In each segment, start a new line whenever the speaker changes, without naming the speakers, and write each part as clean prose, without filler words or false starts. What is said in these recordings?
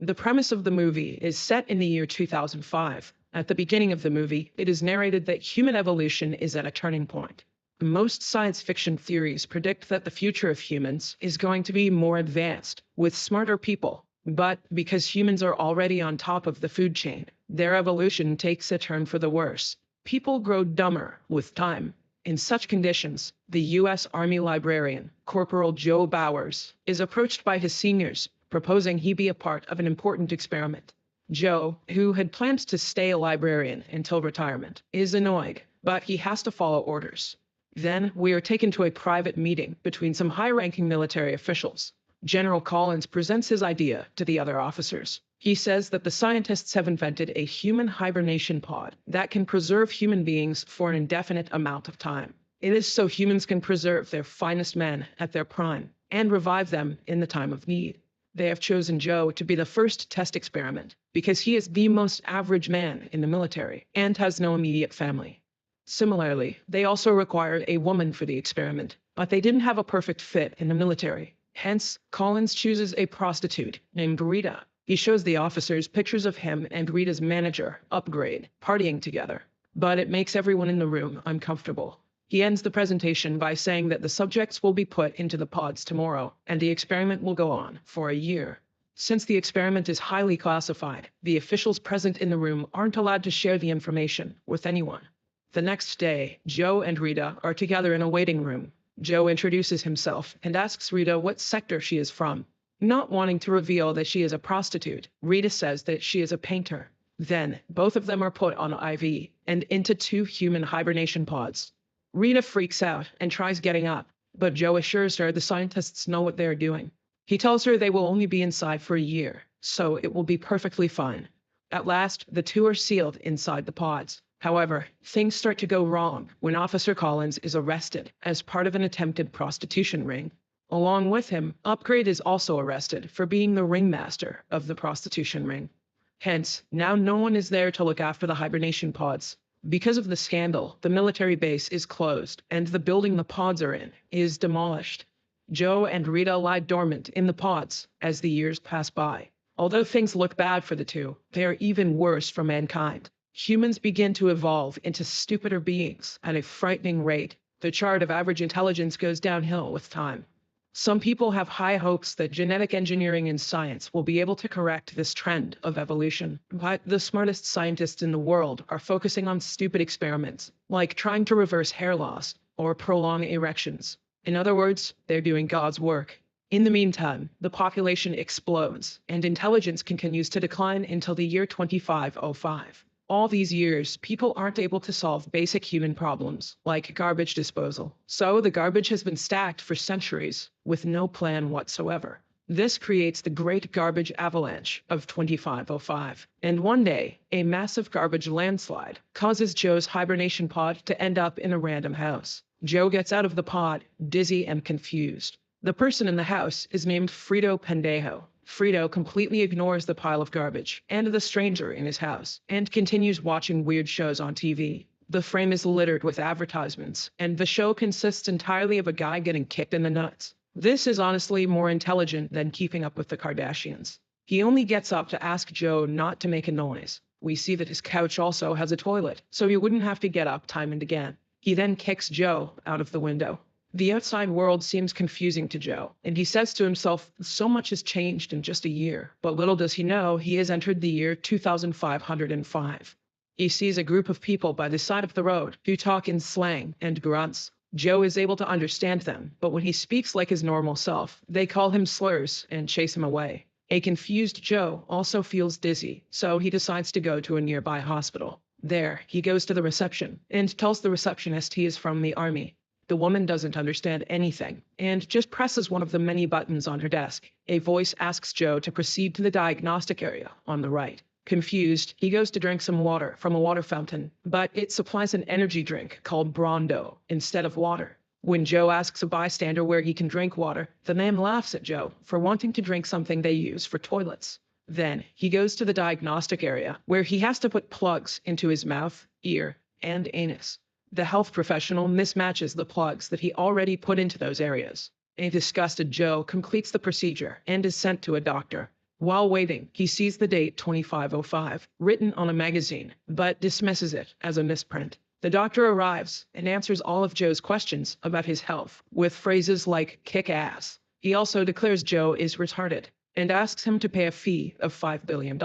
The premise of the movie is set in the year 2005. At the beginning of the movie, it is narrated that human evolution is at a turning point. Most science fiction theories predict that the future of humans is going to be more advanced, with smarter people. But because humans are already on top of the food chain, their evolution takes a turn for the worse. People grow dumber with time. In such conditions, the U.S. Army librarian, Corporal Joe Bowers, is approached by his seniors, proposing he be a part of an important experiment. Joe, who had planned to stay a librarian until retirement, is annoyed, but he has to follow orders. Then we are taken to a private meeting between some high-ranking military officials. General Collins presents his idea to the other officers. He says that the scientists have invented a human hibernation pod that can preserve human beings for an indefinite amount of time. It is so humans can preserve their finest men at their prime and revive them in the time of need. They have chosen Joe to be the first test experiment because he is the most average man in the military and has no immediate family. Similarly, they also required a woman for the experiment, but they didn't have a perfect fit in the military. Hence, Collins chooses a prostitute named Rita. He shows the officers pictures of him and Rita's manager, Upgrade, partying together. But it makes everyone in the room uncomfortable. He ends the presentation by saying that the subjects will be put into the pods tomorrow, and the experiment will go on for a year. Since the experiment is highly classified, the officials present in the room aren't allowed to share the information with anyone. The next day, Joe and Rita are together in a waiting room. Joe introduces himself and asks Rita what sector she is from. Not wanting to reveal that she is a prostitute, Rita says that she is a painter. Then, both of them are put on IV and into 2 human hibernation pods. Rita freaks out and tries getting up, but Joe assures her the scientists know what they're doing. He tells her they will only be inside for a year, so it will be perfectly fine. At last, the 2 are sealed inside the pods. However, things start to go wrong when Officer Collins is arrested as part of an attempted prostitution ring. Along with him, Upgrade is also arrested for being the ringmaster of the prostitution ring. Hence, now no one is there to look after the hibernation pods. Because of the scandal, the military base is closed, and the building the pods are in is demolished. Joe and Rita lie dormant in the pods as the years pass by. Although things look bad for the 2, they are even worse for mankind. Humans begin to evolve into stupider beings at a frightening rate. The chart of average intelligence goes downhill with time. Some people have high hopes that genetic engineering and science will be able to correct this trend of evolution, but the smartest scientists in the world are focusing on stupid experiments, like trying to reverse hair loss or prolong erections. In other words, they're doing God's work. In the meantime, the population explodes, and intelligence continues to decline until the year 2505. All these years, people aren't able to solve basic human problems, like garbage disposal. So the garbage has been stacked for centuries, with no plan whatsoever. This creates the Great Garbage Avalanche of 2505. And one day, a massive garbage landslide causes Joe's hibernation pod to end up in a random house. Joe gets out of the pod, dizzy and confused. The person in the house is named Frito Pendejo. Frito completely ignores the pile of garbage and the stranger in his house and continues watching weird shows on TV. The frame is littered with advertisements, and the show consists entirely of a guy getting kicked in the nuts. This is honestly more intelligent than keeping up with the Kardashians. He only gets up to ask Joe not to make a noise. We see that his couch also has a toilet, so he wouldn't have to get up time and again. He then kicks Joe out of the window. The outside world seems confusing to Joe, and he says to himself, so much has changed in just a year. But little does he know, he has entered the year 2505. He sees a group of people by the side of the road who talk in slang and grunts. Joe is able to understand them, but when he speaks like his normal self, they call him slurs and chase him away. A confused Joe also feels dizzy, so he decides to go to a nearby hospital. There, he goes to the reception and tells the receptionist he is from the army. The woman doesn't understand anything and just presses one of the many buttons on her desk. A voice asks Joe to proceed to the diagnostic area on the right. Confused, he goes to drink some water from a water fountain, but it supplies an energy drink called Brondo instead of water. When Joe asks a bystander where he can drink water, the man laughs at Joe for wanting to drink something they use for toilets. Then, he goes to the diagnostic area, where he has to put plugs into his mouth, ear, and anus. The health professional mismatches the plugs that he already put into those areas. A disgusted Joe completes the procedure and is sent to a doctor. While waiting, he sees the date 2505 written on a magazine, but dismisses it as a misprint. The doctor arrives and answers all of Joe's questions about his health with phrases like kick ass. He also declares Joe is retarded and asks him to pay a fee of $5 billion.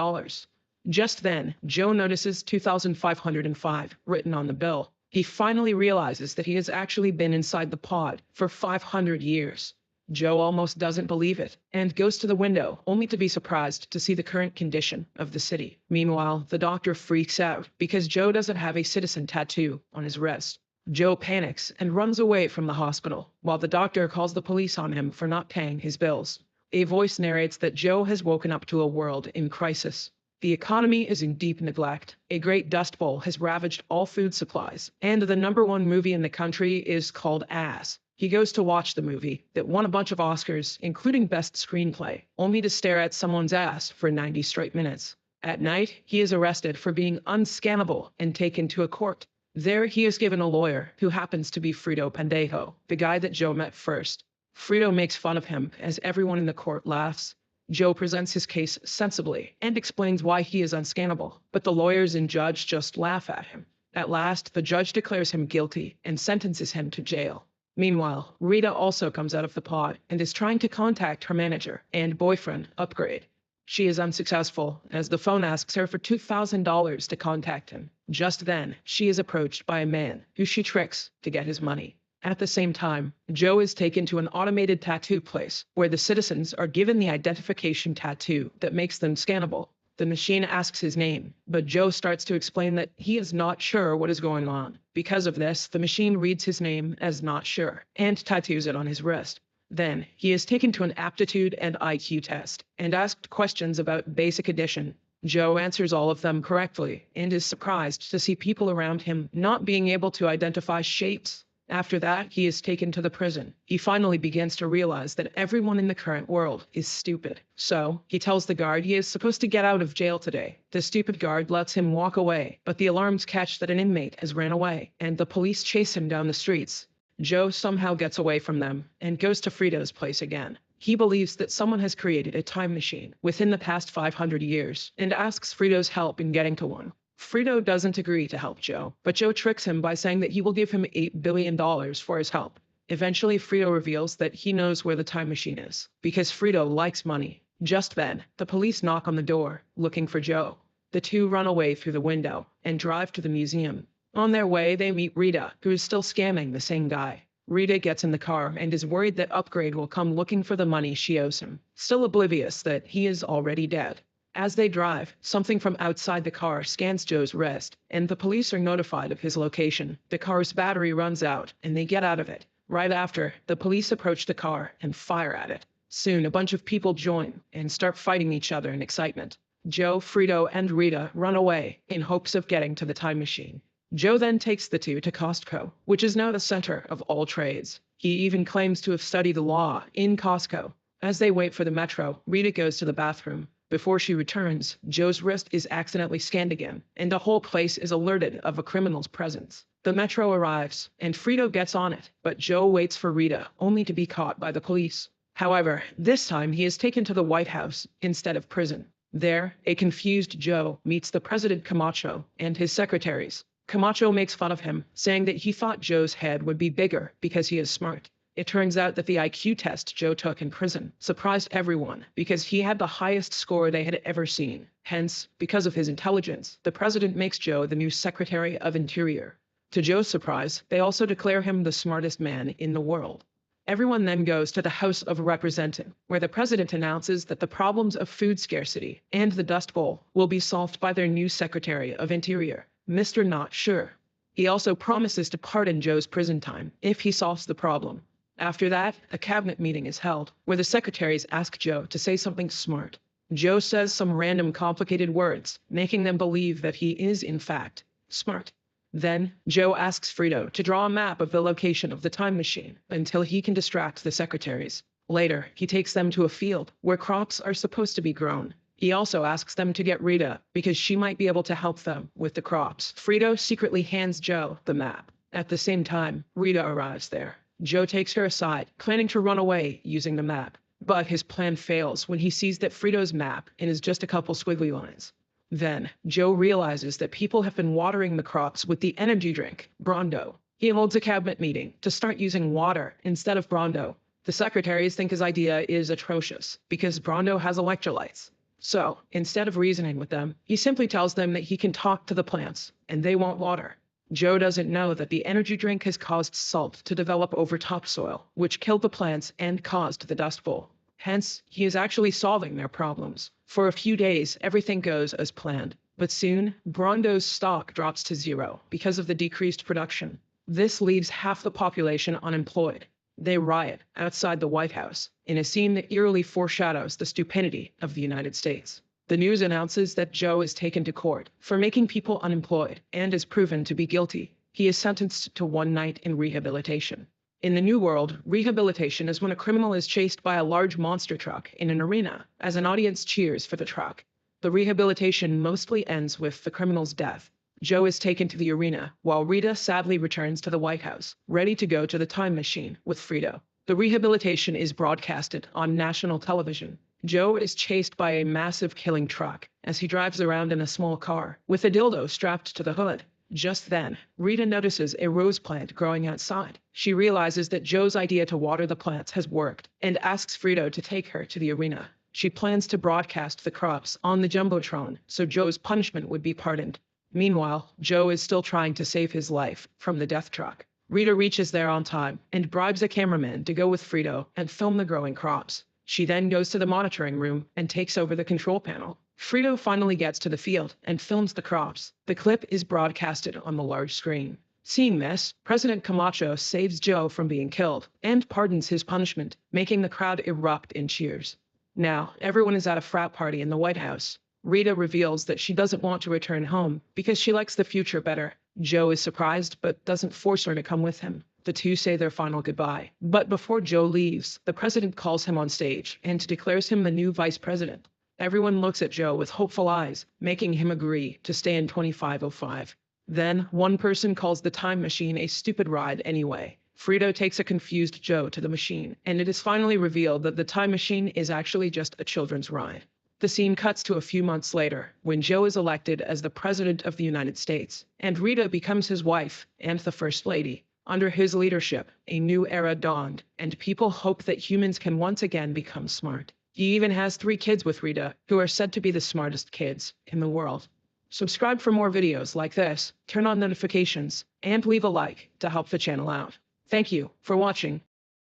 Just then, Joe notices 2505 written on the bill. He finally realizes that he has actually been inside the pod for 500 years. Joe almost doesn't believe it and goes to the window, only to be surprised to see the current condition of the city. Meanwhile, the doctor freaks out because Joe doesn't have a citizen tattoo on his wrist. Joe panics and runs away from the hospital, while the doctor calls the police on him for not paying his bills. A voice narrates that Joe has woken up to a world in crisis. The economy is in deep neglect. A great dust bowl has ravaged all food supplies, and the #1 movie in the country is called Ass. He goes to watch the movie that won a bunch of Oscars, including Best Screenplay, only to stare at someone's ass for 90 straight minutes. At night, he is arrested for being unscannable and taken to a court. There, he is given a lawyer who happens to be Frito Pendejo, the guy that Joe met first. Frito makes fun of him as everyone in the court laughs. Joe presents his case sensibly and explains why he is unscannable, but the lawyers and judge just laugh at him. At last, the judge declares him guilty and sentences him to jail. Meanwhile, Rita also comes out of the pod and is trying to contact her manager and boyfriend, Upgrade. She is unsuccessful, as the phone asks her for $2,000 to contact him. Just then, she is approached by a man who she tricks to get his money. At the same time, Joe is taken to an automated tattoo place where the citizens are given the identification tattoo that makes them scannable. The machine asks his name, but Joe starts to explain that he is not sure what is going on. Because of this, the machine reads his name as not sure and tattoos it on his wrist. Then, he is taken to an aptitude and IQ test and asked questions about basic addition. Joe answers all of them correctly and is surprised to see people around him not being able to identify shapes. After that, he is taken to the prison. He finally begins to realize that everyone in the current world is stupid. So, he tells the guard he is supposed to get out of jail today. The stupid guard lets him walk away, but the alarms catch that an inmate has ran away, and the police chase him down the streets. Joe somehow gets away from them and goes to Frito's place again. He believes that someone has created a time machine within the past 500 years and asks Frito's help in getting to one. Frito doesn't agree to help Joe, but Joe tricks him by saying that he will give him $8 billion for his help. Eventually, Frito reveals that he knows where the time machine is, because Frito likes money. Just then, the police knock on the door, looking for Joe. The two run away through the window and drive to the museum. On their way, they meet Rita, who is still scamming the same guy. Rita gets in the car and is worried that Upgrade will come looking for the money she owes him, still oblivious that he is already dead. As they drive, something from outside the car scans Joe's wrist, and the police are notified of his location. The car's battery runs out, and they get out of it. Right after, the police approach the car and fire at it. Soon, a bunch of people join and start fighting each other in excitement. Joe, Frito, and Rita run away in hopes of getting to the time machine. Joe then takes the two to Costco, which is now the center of all trades. He even claims to have studied law in Costco. As they wait for the metro, Rita goes to the bathroom. Before she returns, Joe's wrist is accidentally scanned again, and the whole place is alerted of a criminal's presence. The metro arrives, and Frito gets on it, but Joe waits for Rita, only to be caught by the police. However, this time he is taken to the White House instead of prison. There, a confused Joe meets the President Camacho and his secretaries. Camacho makes fun of him, saying that he thought Joe's head would be bigger because he is smart. It turns out that the IQ test Joe took in prison surprised everyone because he had the highest score they had ever seen. Hence, because of his intelligence, the president makes Joe the new Secretary of Interior. To Joe's surprise, they also declare him the smartest man in the world. Everyone then goes to the House of Representatives, where the president announces that the problems of food scarcity and the Dust Bowl will be solved by their new Secretary of Interior, Mr. Not Sure. He also promises to pardon Joe's prison time if he solves the problem. After that, a cabinet meeting is held, where the secretaries ask Joe to say something smart. Joe says some random complicated words, making them believe that he is, in fact, smart. Then, Joe asks Frito to draw a map of the location of the time machine until he can distract the secretaries. Later, he takes them to a field where crops are supposed to be grown. He also asks them to get Rita because she might be able to help them with the crops. Frito secretly hands Joe the map. At the same time, Rita arrives there. Joe takes her aside, planning to run away using the map. But his plan fails when he sees that Frito's map is just a couple squiggly lines. Then, Joe realizes that people have been watering the crops with the energy drink, Brondo. He holds a cabinet meeting to start using water instead of Brondo. The secretaries think his idea is atrocious because Brondo has electrolytes. So, instead of reasoning with them, he simply tells them that he can talk to the plants, and they want water. Joe doesn't know that the energy drink has caused salt to develop over topsoil, which killed the plants and caused the Dust Bowl. Hence, he is actually solving their problems. For a few days, everything goes as planned. But soon, Brondo's stock drops to zero because of the decreased production. This leaves half the population unemployed. They riot outside the White House in a scene that eerily foreshadows the stupidity of the United States. The news announces that Joe is taken to court for making people unemployed and is proven to be guilty. He is sentenced to 1 night in rehabilitation. In the New World, rehabilitation is when a criminal is chased by a large monster truck in an arena as an audience cheers for the truck. The rehabilitation mostly ends with the criminal's death. Joe is taken to the arena, while Rita sadly returns to the White House, ready to go to the time machine with Frito. The rehabilitation is broadcasted on national television. Joe is chased by a massive killing truck as he drives around in a small car with a dildo strapped to the hood. Just then, Rita notices a rose plant growing outside. She realizes that Joe's idea to water the plants has worked and asks Frito to take her to the arena. She plans to broadcast the crops on the Jumbotron so Joe's punishment would be pardoned. Meanwhile, Joe is still trying to save his life from the death truck. Rita reaches there on time and bribes a cameraman to go with Frito and film the growing crops. She then goes to the monitoring room and takes over the control panel. Frito finally gets to the field and films the crops. The clip is broadcasted on the large screen. Seeing this, President Camacho saves Joe from being killed and pardons his punishment, making the crowd erupt in cheers. Now, everyone is at a frat party in the White House. Rita reveals that she doesn't want to return home because she likes the future better. Joe is surprised but doesn't force her to come with him. The two say their final goodbye. But before Joe leaves, the president calls him on stage and declares him the new vice president. Everyone looks at Joe with hopeful eyes, making him agree to stay in 2505. Then, one person calls the time machine a stupid ride anyway. Frito takes a confused Joe to the machine, and it is finally revealed that the time machine is actually just a children's ride. The scene cuts to a few months later, when Joe is elected as the President of the United States, and Rita becomes his wife and the First Lady. Under his leadership, a new era dawned, and people hope that humans can once again become smart. He even has 3 kids with Rita, who are said to be the smartest kids in the world. Subscribe for more videos like this, turn on notifications, and leave a like to help the channel out. Thank you for watching.